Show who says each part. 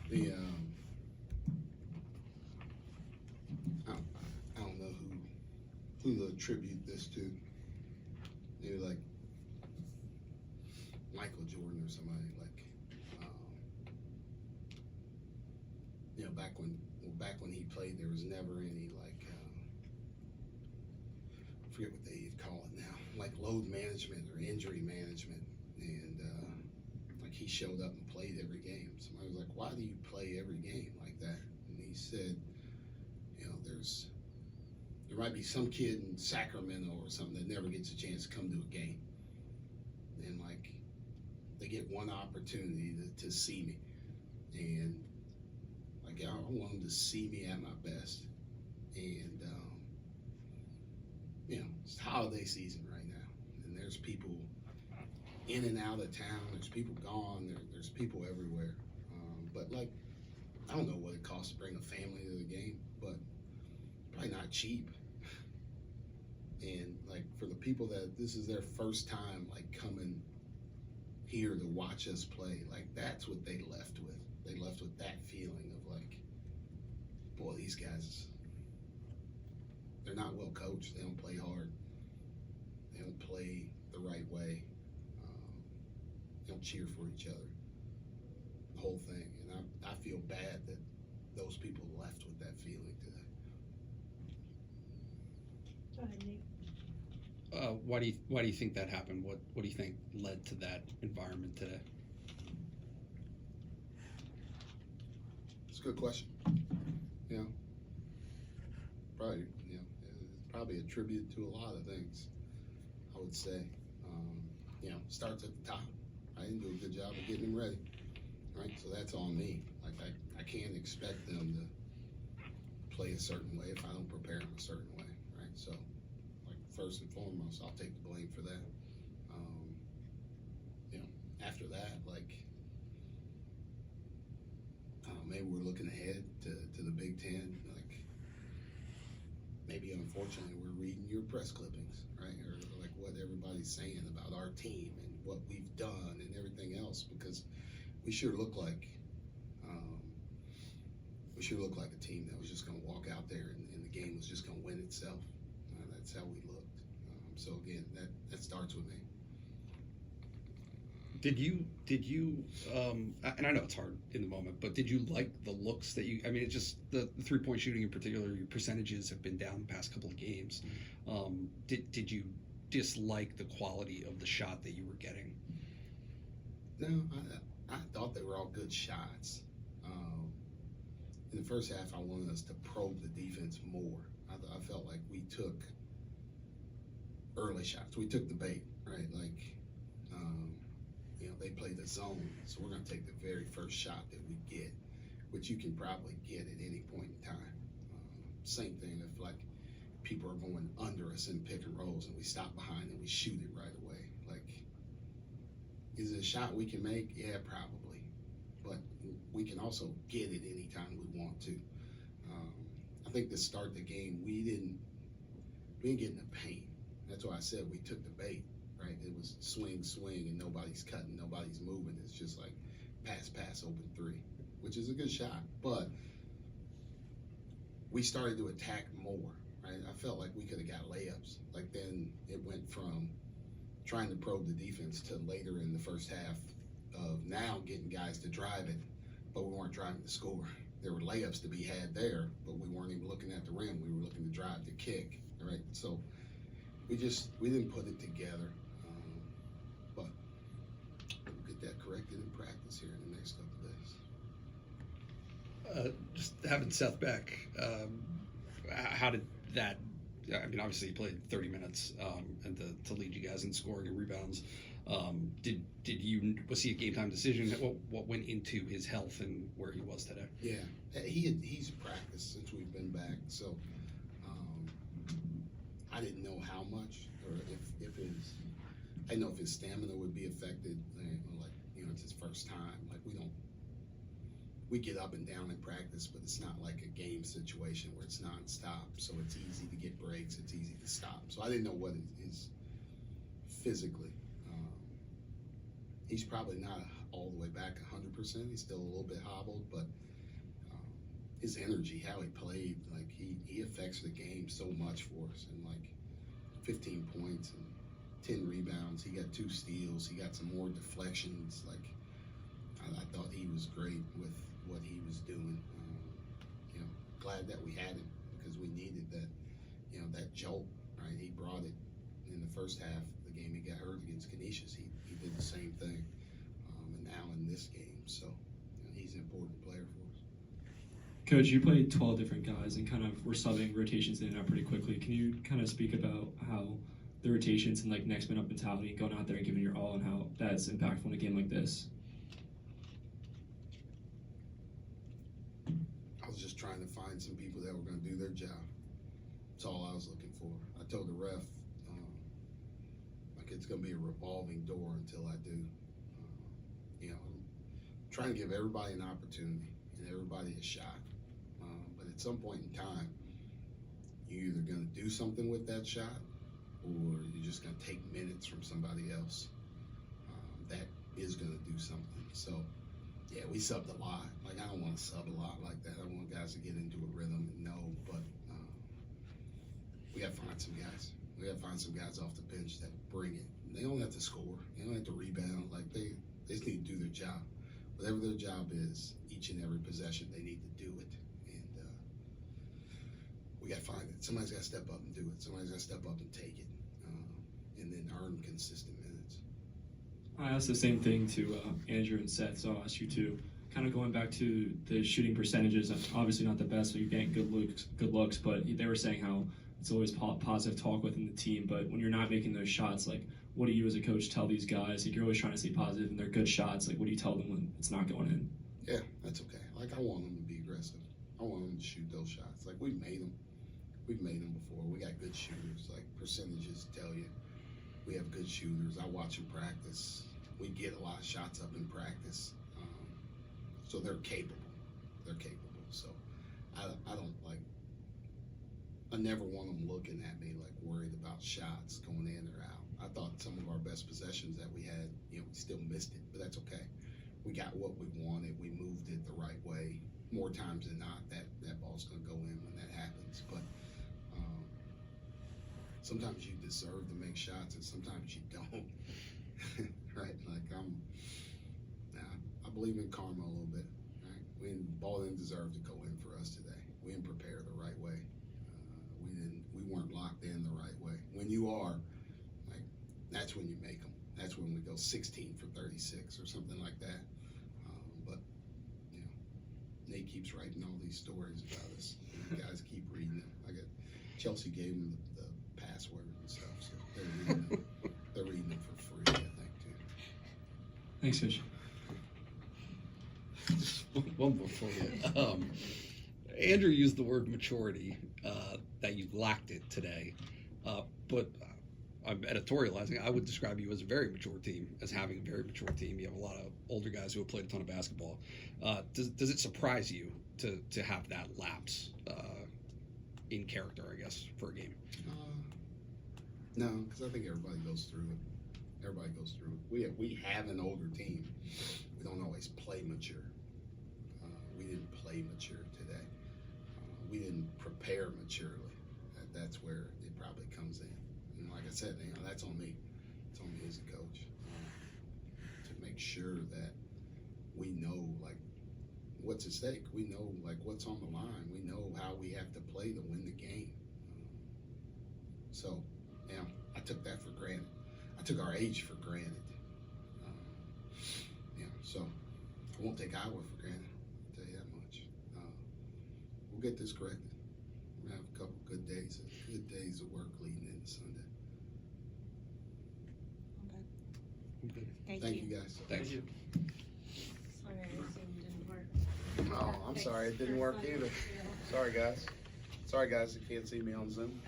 Speaker 1: The I don't know who to attribute this to. Maybe like Michael Jordan or somebody like. Back when he played, there was never any like I forget what they call it now, like load management or injury management, and like he showed up and played every game. Somebody was like, "Why do you play every game like that?" And he said, there might be some kid in Sacramento or something that never gets a chance to come to a game, and like they get one opportunity to see me, and like I want them to see me at my best, and it's holiday season right now, and there's people in and out of town. There's people gone. There's people everywhere. But like, I don't know what it costs to bring a family to the game, but probably not cheap. And like for the people that this is their first time like coming here to watch us play, like that's what they left with. They left with that feeling of like, boy, these guys, they're not well coached. They don't play hard. They don't play the right way. They don't cheer for each other. The whole thing. And I feel bad that those people left with that feeling today.
Speaker 2: Go ahead, Nate.
Speaker 3: Why do you think that happened? What do you think led to that environment today?
Speaker 1: It's a good question. Probably, it's probably attributed to a lot of things, I would say. Starts at the top. I didn't do a good job of getting them ready, right? So that's on me. Like, I can't expect them to play a certain way if I don't prepare them a certain way, right? So, like, first and foremost, I'll take the blame for that. After that, like, maybe we're looking ahead to the Big Ten. Like, maybe unfortunately we're reading your press clippings, right? Or like what everybody's saying about our team and what we've done and everything else, because we sure look like a team that was just going to walk out there and the game was just going to win itself. That's how we looked. So again, that starts with me.
Speaker 3: Did you and I know it's hard in the moment, but did you like the looks that you, I mean, it's just the 3-point shooting in particular, your percentages have been down the past couple of games. Did you dislike the quality of the shot that you were getting?
Speaker 1: No, I thought they were all good shots. In the first half, I wanted us to probe the defense more. I felt like we took early shots. We took the bait, right? Like, they play the zone, so we're going to take the very first shot that we get, which you can probably get at any point in time. Same thing if like people are going under us in pick and rolls and we stop behind and we shoot it right away. Like, is it a shot we can make? Yeah, probably, but we can also get it anytime we want to. I think to start the game, we didn't get in the paint. That's why I said we took the bait. Right, it was swing, and nobody's cutting, nobody's moving. It's just like pass, open three, which is a good shot. But we started to attack more, right? I felt like we could have got layups. Like then it went from trying to probe the defense to later in the first half of now getting guys to drive it, but we weren't driving to score. There were layups to be had there, but we weren't even looking at the rim. We were looking to drive to kick, right? So we didn't put it together. But we'll get that corrected in practice here in the next couple of days.
Speaker 3: Just having Seth back, how did that? I mean, obviously he played 30 minutes and to lead you guys in scoring and rebounds. Was he a game time decision? What went into his health and where he was today?
Speaker 1: Yeah, he's practiced since we've been back, so I didn't know how much or if his. I know if his stamina would be affected. It's his first time. Like we get up and down in practice, but it's not like a game situation where it's nonstop. So it's easy to get breaks. It's easy to stop. So I didn't know what is physically. he's probably not all the way back 100%. He's still a little bit hobbled, but his energy, how he played, like he affects the game so much for us. And like 15 points and 10 rebounds. He got 2 steals. He got some more deflections. Like I thought he was great with what he was doing. Glad that we had him because we needed that, that jolt. Right, he brought it in the first half. The game he got hurt against Canisius, he did the same thing, and now in this game. So he's an important player for us.
Speaker 4: Coach, you played 12 different guys and kind of were subbing rotations in and out pretty quickly. Can you kind of speak about how the rotations and like next man up mentality, going out there and giving your all, and how that's impactful in a game like this?
Speaker 1: I was just trying to find some people that were going to do their job. That's all I was looking for. I told the ref, like it's going to be a revolving door until I do. I'm trying to give everybody an opportunity and everybody a shot. But at some point in time, you're either going to do something with that shot or you're just going to take minutes from somebody else that is going to do something. So, yeah, we subbed a lot. Like, I don't want to sub a lot like that. I want guys to get into a rhythm and know, but we got to find some guys. We got to find some guys off the bench that bring it. They don't have to score. They don't have to rebound. Like, they just need to do their job. Whatever their job is, each and every possession, they need to do it. And we got to find it. Somebody's got to step up and do it. Somebody's got to step up and take it. And then earn consistent minutes.
Speaker 4: I asked the same thing to Andrew and Seth, so I'll ask you too. Kind of going back to the shooting percentages, obviously not the best, so you're getting good looks, but they were saying how it's always positive talk within the team, but when you're not making those shots, like, what do you as a coach tell these guys? Like, you're always trying to stay positive and they're good shots. Like, what do you tell them when it's not going in?
Speaker 1: Yeah, that's okay. Like, I want them to be aggressive. I want them to shoot those shots. Like, we've made them. We've made them before. We got good shooters. Like, percentages tell you we have good shooters. I watch them practice. We get a lot of shots up in practice. So they're capable. They're capable. So I don't like, I never want them looking at me like worried about shots going in or out. I thought some of our best possessions that we had, we still missed it, but that's okay. We got what we wanted. We moved it the right way. More times than not, that ball's going to go in when that happens. But sometimes you deserve to make shots and sometimes you don't. Right? Like I believe in karma a little bit. Right? The ball didn't deserve to go in for us today. We didn't prepare the right way. We weren't locked in the right way. When you are, like, that's when you make them. That's when we go 16 for 36 or something like that. But Nate keeps writing all these stories about us. You guys keep reading them. I got Chelsea gave them the password and stuff, so they're reading them. They're reading them for free, I think, too.
Speaker 4: Thanks, Coach.
Speaker 3: One before you. Andrew used the word maturity, that you lacked it today. But I'm editorializing. I would describe you as a very mature team, as having a very mature team. You have a lot of older guys who have played a ton of basketball. Does it surprise you to have that lapse in character, I guess, for a game?
Speaker 1: No, because I think everybody goes through it. Everybody goes through it. We have an older team. We don't always play mature. We didn't play mature today. We didn't prepare maturely. That's where it probably comes in. And like I said, that's on me. It's on me as a coach to make sure that we know, like, what's at stake. We know, like, what's on the line. We know how we have to play to win the game. So, I took that for granted. I took our age for granted. So I won't take Iowa for granted. I'll tell you that much. We'll get this corrected. We're gonna have a couple good days of work leading into Sunday.
Speaker 2: Okay.
Speaker 1: Thank you guys.
Speaker 3: Thank you.
Speaker 2: Sorry, Zoom didn't work.
Speaker 1: Oh, I'm sorry, it didn't work either. Sorry guys. You can't see me on Zoom.